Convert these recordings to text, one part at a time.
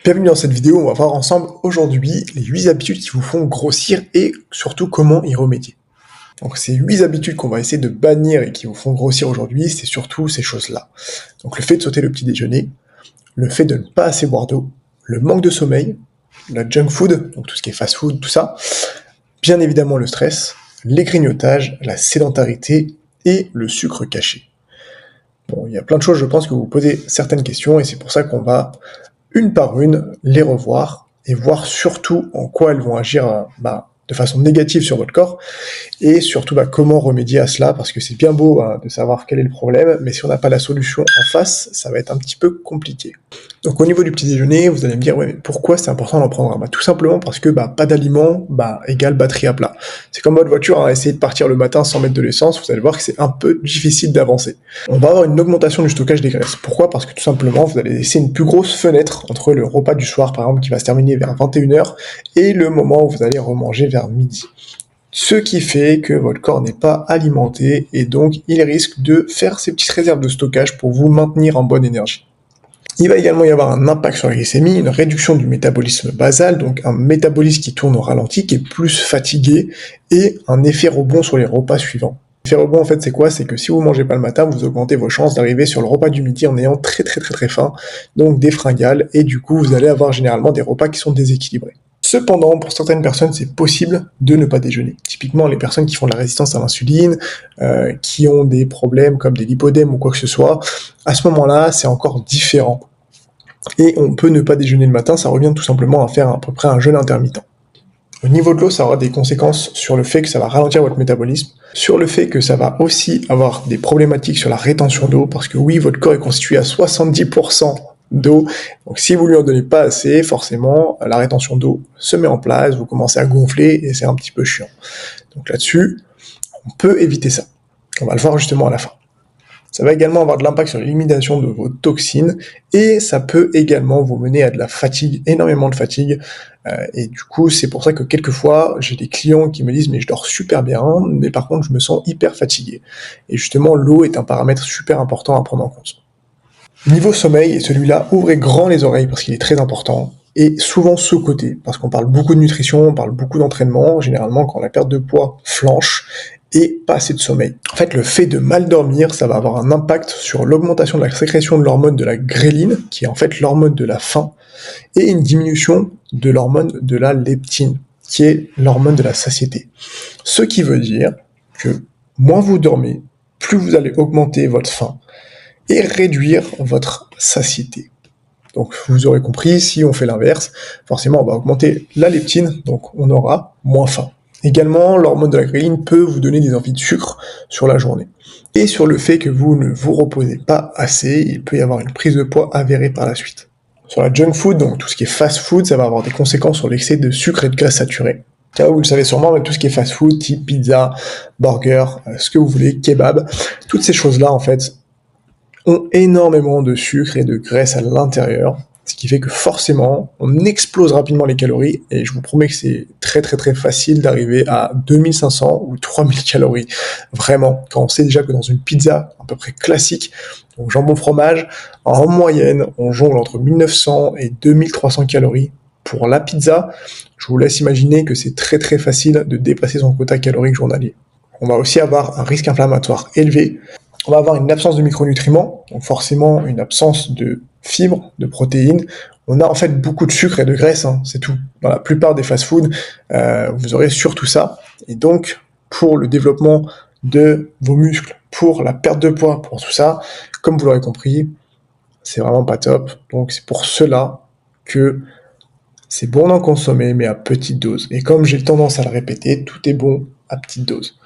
Bienvenue dans cette vidéo, on va voir ensemble aujourd'hui les 8 habitudes qui vous font grossir et surtout comment y remédier. Donc ces 8 habitudes qu'on va essayer de bannir et qui vous font grossir aujourd'hui, c'est surtout ces choses-là. Donc le fait de sauter le petit déjeuner, le fait de ne pas assez boire d'eau, le manque de sommeil, la junk food, donc tout ce qui est fast food, tout ça, bien évidemment le stress, les grignotages, la sédentarité et le sucre caché. Bon, il y a plein de choses, je pense, que vous posez certaines questions et c'est pour ça qu'on va une par une, les revoir et voir surtout en quoi elles vont agir de façon négative sur votre corps et surtout comment remédier à cela, parce que c'est bien beau de savoir quel est le problème, mais si on n'a pas la solution en face, ça va être un petit peu compliqué. Donc au niveau du petit déjeuner, vous allez me dire, ouais, mais pourquoi c'est important d'en prendre un? Tout simplement parce que pas d'aliments égale batterie à plat. C'est comme votre voiture, essayer de partir le matin sans mettre de l'essence, vous allez voir que c'est un peu difficile d'avancer. On va avoir une augmentation du stockage des graisses. Pourquoi? Parce que tout simplement, vous allez laisser une plus grosse fenêtre entre le repas du soir, par exemple, qui va se terminer vers 21h, et le moment où vous allez remanger vers midi. Ce qui fait que votre corps n'est pas alimenté, et donc il risque de faire ses petites réserves de stockage pour vous maintenir en bonne énergie. Il va également y avoir un impact sur la glycémie, une réduction du métabolisme basal, donc un métabolisme qui tourne au ralenti, qui est plus fatigué, et un effet rebond sur les repas suivants. L'effet rebond, en fait, c'est quoi? C'est que si vous mangez pas le matin, vous augmentez vos chances d'arriver sur le repas du midi en ayant très faim, donc des fringales, et du coup, vous allez avoir généralement des repas qui sont déséquilibrés. Cependant, pour certaines personnes, c'est possible de ne pas déjeuner. Typiquement, les personnes qui font de la résistance à l'insuline, qui ont des problèmes comme des lipodèmes ou quoi que ce soit, à ce moment-là, c'est encore différent. Et on peut ne pas déjeuner le matin, ça revient tout simplement à faire à peu près un jeûne intermittent. Au niveau de l'eau, ça aura des conséquences sur le fait que ça va ralentir votre métabolisme, sur le fait que ça va aussi avoir des problématiques sur la rétention d'eau, parce que oui, votre corps est constitué à 70% d'eau, donc si vous lui en donnez pas assez, forcément, la rétention d'eau se met en place, vous commencez à gonfler, et c'est un petit peu chiant. Donc là-dessus, on peut éviter ça. On va le voir justement à la fin. Ça va également avoir de l'impact sur l'élimination de vos toxines, et ça peut également vous mener à de la fatigue, énormément de fatigue, et du coup, c'est pour ça que quelquefois, j'ai des clients qui me disent « mais je dors super bien, mais par contre, je me sens hyper fatigué ». Et justement, l'eau est un paramètre super important à prendre en compte. Niveau sommeil, et celui-là, ouvrez grand les oreilles parce qu'il est très important, et souvent sous-coté, parce qu'on parle beaucoup de nutrition, on parle beaucoup d'entraînement, généralement quand la perte de poids flanche, et pas assez de sommeil. En fait, le fait de mal dormir, ça va avoir un impact sur l'augmentation de la sécrétion de l'hormone de la gréline, qui est en fait l'hormone de la faim, et une diminution de l'hormone de la leptine, qui est l'hormone de la satiété. Ce qui veut dire que moins vous dormez, plus vous allez augmenter votre faim, et réduire votre satiété. Donc vous aurez compris, si on fait l'inverse, forcément on va augmenter la leptine, donc on aura moins faim. Également, l'hormone de la gréline peut vous donner des envies de sucre sur la journée. Et sur le fait que vous ne vous reposez pas assez, il peut y avoir une prise de poids avérée par la suite. Sur la junk food, donc tout ce qui est fast food, ça va avoir des conséquences sur l'excès de sucre et de graisse saturée. Car vous le savez sûrement, mais tout ce qui est fast food, type pizza, burger, ce que vous voulez, kebab, toutes ces choses-là, en fait, ont énormément de sucre et de graisse à l'intérieur, ce qui fait que forcément, on explose rapidement les calories, et je vous promets que c'est très facile d'arriver à 2500 ou 3000 calories. Vraiment, quand on sait déjà que dans une pizza à peu près classique, donc jambon fromage, en moyenne, on jongle entre 1900 et 2300 calories pour la pizza. Je vous laisse imaginer que c'est très facile de dépasser son quota calorique journalier. On va aussi avoir un risque inflammatoire élevé. On va avoir une absence de micronutriments, donc forcément une absence de fibres, de protéines. On a en fait beaucoup de sucre et de graisse, c'est tout. Dans la plupart des fast-foods, vous aurez surtout ça. Et donc, pour le développement de vos muscles, pour la perte de poids, pour tout ça, comme vous l'aurez compris, c'est vraiment pas top. Donc c'est pour cela que c'est bon d'en consommer, mais à petite dose. Et comme j'ai tendance à le répéter, tout est bon à petite dose.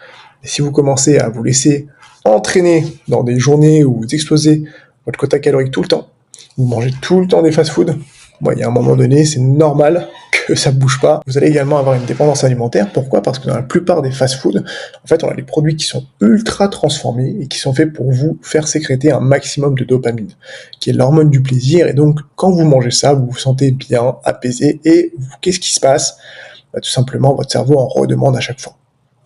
Et si vous commencez à vous laisser entraîner dans des journées où vous explosez votre quota calorique tout le temps, vous mangez tout le temps des fast-foods, il y a un moment donné, c'est normal que ça bouge pas. Vous allez également avoir une dépendance alimentaire. Pourquoi? Parce que dans la plupart des fast-foods, en fait, on a des produits qui sont ultra transformés et qui sont faits pour vous faire sécréter un maximum de dopamine, qui est l'hormone du plaisir. Et donc, quand vous mangez ça, vous vous sentez bien, apaisé. Et qu'est-ce qui se passe? Tout simplement, votre cerveau en redemande à chaque fois.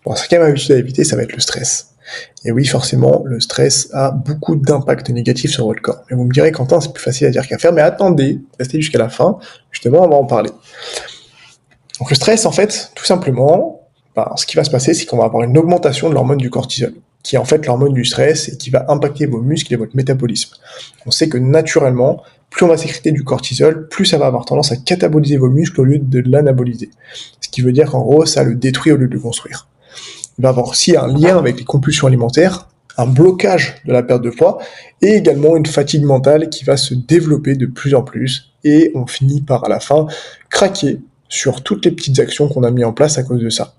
Bon, la cinquième habitude à éviter, ça va être le stress. Et oui, forcément, le stress a beaucoup d'impact négatifs sur votre corps. Mais vous me direz, Quentin, c'est plus facile à dire qu'à faire, mais attendez, restez jusqu'à la fin, justement, on va en parler. Donc le stress, en fait, tout simplement, ce qui va se passer, c'est qu'on va avoir une augmentation de l'hormone du cortisol, qui est en fait l'hormone du stress et qui va impacter vos muscles et votre métabolisme. On sait que naturellement, plus on va sécréter du cortisol, plus ça va avoir tendance à cataboliser vos muscles au lieu de l'anaboliser. Ce qui veut dire qu'en gros, ça le détruit au lieu de le construire. Il va avoir aussi un lien avec les compulsions alimentaires, un blocage de la perte de poids et également une fatigue mentale qui va se développer de plus en plus et on finit par à la fin craquer sur toutes les petites actions qu'on a mis en place à cause de ça.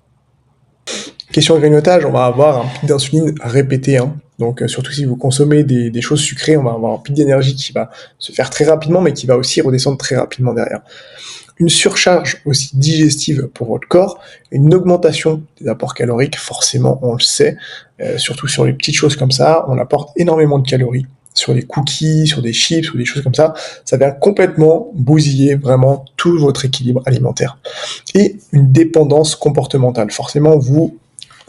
Question de grignotage, on va avoir un pic d'insuline répété, donc surtout si vous consommez des choses sucrées, on va avoir un pic d'énergie qui va se faire très rapidement mais qui va aussi redescendre très rapidement derrière. Une surcharge aussi digestive pour votre corps, une augmentation des apports caloriques, forcément on le sait, surtout sur les petites choses comme ça, on apporte énormément de calories, sur les cookies, sur des chips ou des choses comme ça vient complètement bousiller vraiment tout votre équilibre alimentaire. Et une dépendance comportementale, forcément vous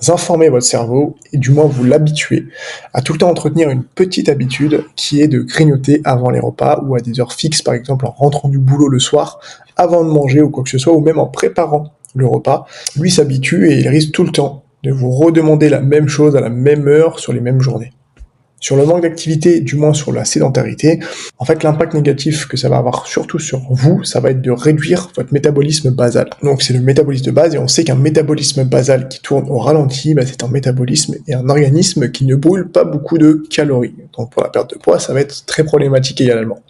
informez votre cerveau et du moins vous l'habituez à tout le temps entretenir une petite habitude qui est de grignoter avant les repas ou à des heures fixes, par exemple en rentrant du boulot le soir, avant de manger ou quoi que ce soit, ou même en préparant le repas. Lui s'habitue et il risque tout le temps de vous redemander la même chose à la même heure sur les mêmes journées. Sur le manque d'activité, du moins sur la sédentarité, en fait l'impact négatif que ça va avoir surtout sur vous, ça va être de réduire votre métabolisme basal. Donc c'est le métabolisme de base et on sait qu'un métabolisme basal qui tourne au ralenti, c'est un métabolisme et un organisme qui ne brûle pas beaucoup de calories. Donc pour la perte de poids, ça va être très problématique également.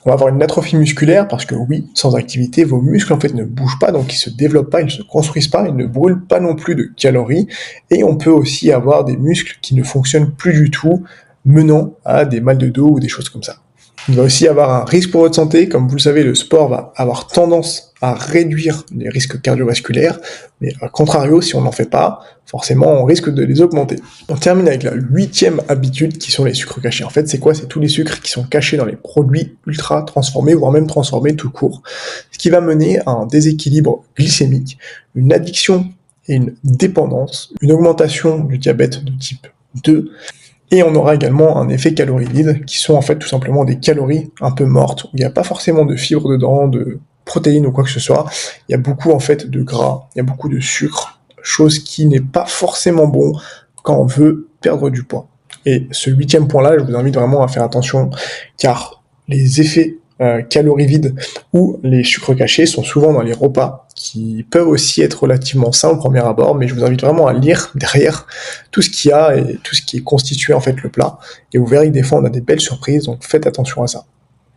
On va avoir une atrophie musculaire parce que oui, sans activité, vos muscles en fait ne bougent pas, donc ils se développent pas, ils se construisent pas, ils ne brûlent pas non plus de calories. Et on peut aussi avoir des muscles qui ne fonctionnent plus du tout, menant à des mal de dos ou des choses comme ça. Il va aussi avoir un risque pour votre santé. Comme vous le savez, le sport va avoir tendance à réduire les risques cardiovasculaires, mais à contrario, si on n'en fait pas, forcément, on risque de les augmenter. On termine avec la 8e habitude qui sont les sucres cachés. En fait, c'est quoi? C'est tous les sucres qui sont cachés dans les produits ultra transformés, voire même transformés tout court. Ce qui va mener à un déséquilibre glycémique, une addiction et une dépendance, une augmentation du diabète de type 2, et on aura également un effet calories vides, qui sont en fait tout simplement des calories un peu mortes, où il n'y a pas forcément de fibres dedans, de protéines ou quoi que ce soit. Il y a beaucoup en fait de gras, il y a beaucoup de sucre, chose qui n'est pas forcément bon quand on veut perdre du poids. Et ce 8e point-là, je vous invite vraiment à faire attention, car les effets calories vides ou les sucres cachés sont souvent dans les repas, qui peuvent aussi être relativement sains au premier abord, mais je vous invite vraiment à lire derrière tout ce qu'il y a et tout ce qui est constitué en fait le plat, et vous verrez que des fois on a des belles surprises, donc faites attention à ça.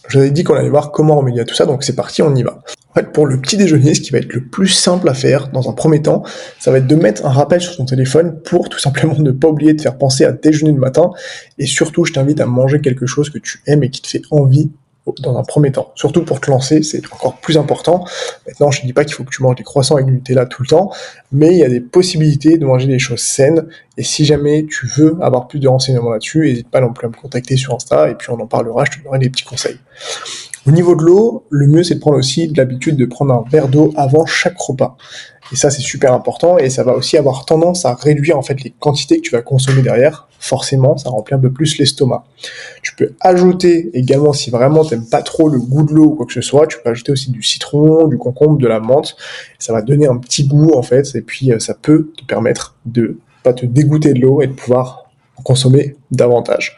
Je vous avais dit qu'on allait voir comment remédier à tout ça, donc c'est parti, on y va. En fait, pour le petit déjeuner, ce qui va être le plus simple à faire dans un premier temps, ça va être de mettre un rappel sur ton téléphone pour tout simplement ne pas oublier de faire penser à déjeuner le matin, et surtout je t'invite à manger quelque chose que tu aimes et qui te fait envie dans un premier temps. Surtout pour te lancer, c'est encore plus important. Maintenant, je ne dis pas qu'il faut que tu manges des croissants avec du Nutella tout le temps, mais il y a des possibilités de manger des choses saines, et si jamais tu veux avoir plus de renseignements là-dessus, n'hésite pas non plus à me contacter sur Insta, et puis on en parlera, je te donnerai des petits conseils. Au niveau de l'eau, le mieux c'est de prendre aussi l'habitude de prendre un verre d'eau avant chaque repas. Et ça c'est super important et ça va aussi avoir tendance à réduire en fait les quantités que tu vas consommer derrière. Forcément, ça remplit un peu plus l'estomac. Tu peux ajouter également, si vraiment t'aimes pas trop le goût de l'eau ou quoi que ce soit, tu peux ajouter aussi du citron, du concombre, de la menthe. Ça va donner un petit goût en fait et puis ça peut te permettre de pas te dégoûter de l'eau et de pouvoir en consommer davantage.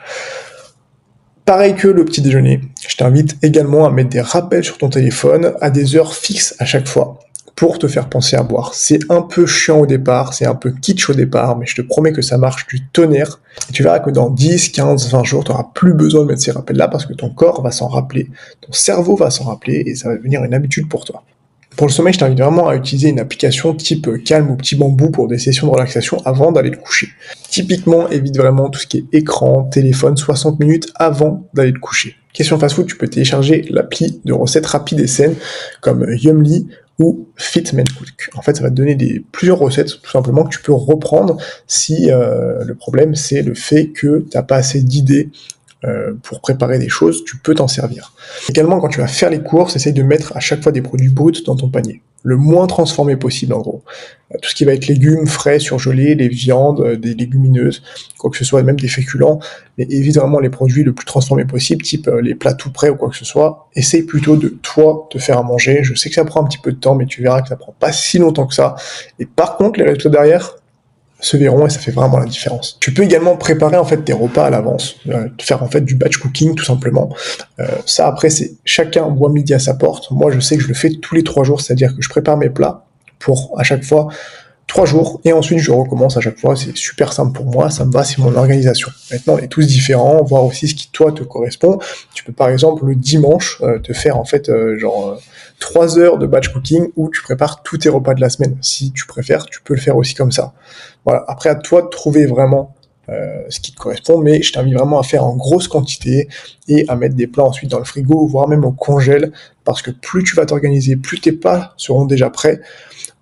Pareil que le petit déjeuner, je t'invite également à mettre des rappels sur ton téléphone à des heures fixes à chaque fois pour te faire penser à boire. C'est un peu chiant au départ, c'est un peu kitsch au départ, mais je te promets que ça marche du tonnerre. Et tu verras que dans 10, 15, 20 jours, tu n'auras plus besoin de mettre ces rappels-là parce que ton corps va s'en rappeler, ton cerveau va s'en rappeler et ça va devenir une habitude pour toi. Pour le sommeil, je t'invite vraiment à utiliser une application type Calm ou Petit Bambou pour des sessions de relaxation avant d'aller te coucher. Typiquement, évite vraiment tout ce qui est écran, téléphone, 60 minutes avant d'aller te coucher. Question fast-food, tu peux télécharger l'appli de recettes rapides et saines comme Yumly ou Fit-Man-Cook. En fait, ça va te donner plusieurs recettes tout simplement que tu peux reprendre si le problème c'est le fait que tu n'as pas assez d'idées pour préparer des choses, tu peux t'en servir. Également, quand tu vas faire les courses, essaye de mettre à chaque fois des produits bruts dans ton panier. le moins transformé possible en gros. Tout ce qui va être légumes, frais, surgelés, les viandes, des légumineuses, quoi que ce soit, même des féculents, mais évite vraiment les produits le plus transformés possible, type les plats tout prêts ou quoi que ce soit. Essaye plutôt de, toi, te faire à manger. Je sais que ça prend un petit peu de temps, mais tu verras que ça prend pas si longtemps que ça. Et par contre, les résultats derrière se verront et ça fait vraiment la différence. Tu peux également préparer en fait tes repas à l'avance, faire en fait du batch cooking tout simplement. Ça après c'est chacun voit midi à sa porte. Moi je sais que je le fais tous les 3 jours, c'est-à-dire que je prépare mes plats pour à chaque fois 3 jours et ensuite je recommence à chaque fois. C'est super simple pour moi, ça me va, c'est mon organisation. Maintenant on est tous différents, voir aussi ce qui toi te correspond. Tu peux par exemple le dimanche te faire en fait 3 heures de batch cooking où tu prépares tous tes repas de la semaine. Si tu préfères, tu peux le faire aussi comme ça. Voilà, après à toi de trouver vraiment ce qui te correspond, mais je t'invite vraiment à faire en grosse quantité et à mettre des plats ensuite dans le frigo, voire même au congèle, parce que plus tu vas t'organiser, plus tes plats seront déjà prêts,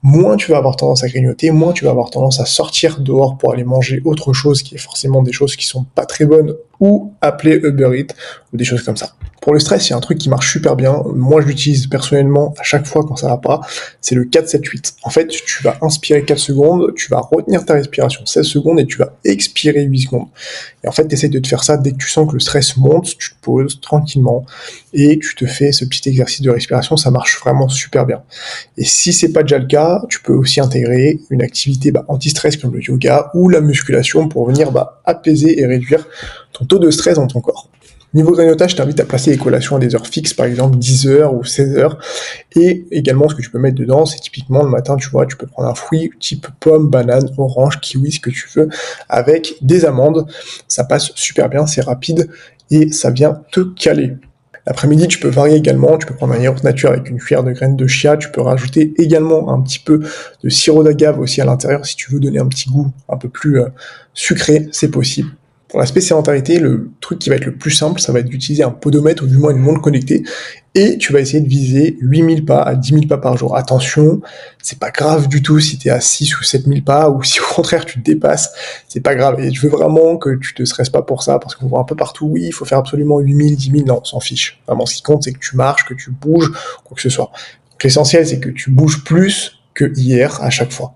moins tu vas avoir tendance à grignoter, moins tu vas avoir tendance à sortir dehors pour aller manger autre chose qui est forcément des choses qui sont pas très bonnes ou appeler Uber Eats ou des choses comme ça. Pour le stress, il y a un truc qui marche super bien. Moi, je l'utilise personnellement à chaque fois quand ça va pas. C'est le 4-7-8. En fait, tu vas inspirer 4 secondes, tu vas retenir ta respiration 16 secondes et tu vas expirer 8 secondes. Et en fait, tu essaies de te faire ça dès que tu sens que le stress monte, tu te poses tranquillement et tu te fais ce petit exercice de respiration. Ça marche vraiment super bien. Et si c'est pas déjà le cas, tu peux aussi intégrer une activité anti-stress comme le yoga ou la musculation pour venir apaiser et réduire ton taux de stress dans ton corps. Niveau grignotage, je t'invite à placer les collations à des heures fixes, par exemple 10h ou 16h. Et également, ce que tu peux mettre dedans, c'est typiquement le matin, tu vois, tu peux prendre un fruit type pomme, banane, orange, kiwi, ce que tu veux, avec des amandes. Ça passe super bien, c'est rapide et ça vient te caler. L'après-midi, tu peux varier également, tu peux prendre un yaourt nature avec une cuillère de graines de chia, tu peux rajouter également un petit peu de sirop d'agave aussi à l'intérieur si tu veux donner un petit goût un peu plus sucré, c'est possible. Pour l'aspect sédentarité, le truc qui va être le plus simple, ça va être d'utiliser un podomètre ou du moins une montre connectée et tu vas essayer de viser 8000 pas à 10 000 pas par jour. Attention, c'est pas grave du tout si t'es à 6 ou 7000 pas ou si au contraire tu te dépasses, c'est pas grave. Et je veux vraiment que tu te stresses pas pour ça parce qu'on voit un peu partout, oui, il faut faire absolument 8000, 10 000, non, on s'en fiche. Vraiment, ce qui compte, c'est que tu marches, que tu bouges, quoi que ce soit. Donc, l'essentiel, c'est que tu bouges plus que hier à chaque fois.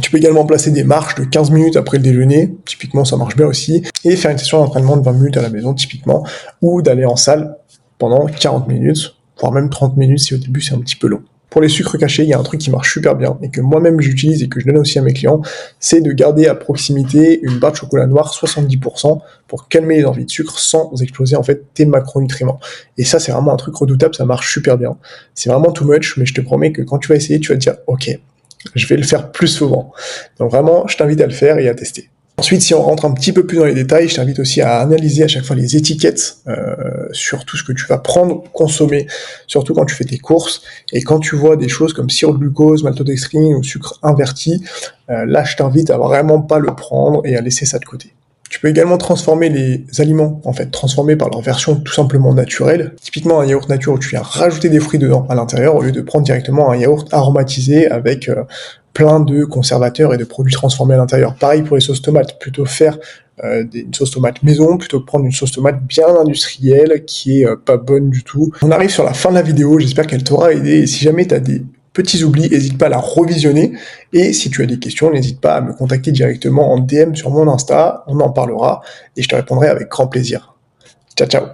Tu peux également placer des marches de 15 minutes après le déjeuner, typiquement ça marche bien aussi, et faire une session d'entraînement de 20 minutes à la maison typiquement, ou d'aller en salle pendant 40 minutes, voire même 30 minutes si au début c'est un petit peu long. Pour les sucres cachés, il y a un truc qui marche super bien et que moi-même j'utilise et que je donne aussi à mes clients, c'est de garder à proximité une barre de chocolat noir 70% pour calmer les envies de sucre sans exploser en fait tes macronutriments. Et ça c'est vraiment un truc redoutable, ça marche super bien. C'est vraiment too much, mais je te promets que quand tu vas essayer, tu vas te dire ok, je vais le faire plus souvent. Donc vraiment, je t'invite à le faire et à tester. Ensuite, si on rentre un petit peu plus dans les détails, je t'invite aussi à analyser à chaque fois les étiquettes sur tout ce que tu vas prendre, consommer, surtout quand tu fais tes courses. Et quand tu vois des choses comme sirop de glucose, maltodextrine ou sucre inverti, là, je t'invite à vraiment pas le prendre et à laisser ça de côté. Tu peux également transformer les aliments, en fait, transformer par leur version tout simplement naturelle. Typiquement un yaourt nature où tu viens rajouter des fruits dedans à l'intérieur au lieu de prendre directement un yaourt aromatisé avec plein de conservateurs et de produits transformés à l'intérieur. Pareil pour les sauces tomates, plutôt faire une sauce tomate maison plutôt que prendre une sauce tomate bien industrielle qui est pas bonne du tout. On arrive sur la fin de la vidéo, j'espère qu'elle t'aura aidé et si jamais tu as des petits oublis, n'hésite pas à la revisionner. Et si tu as des questions, n'hésite pas à me contacter directement en DM sur mon Insta, on en parlera et je te répondrai avec grand plaisir. Ciao, ciao.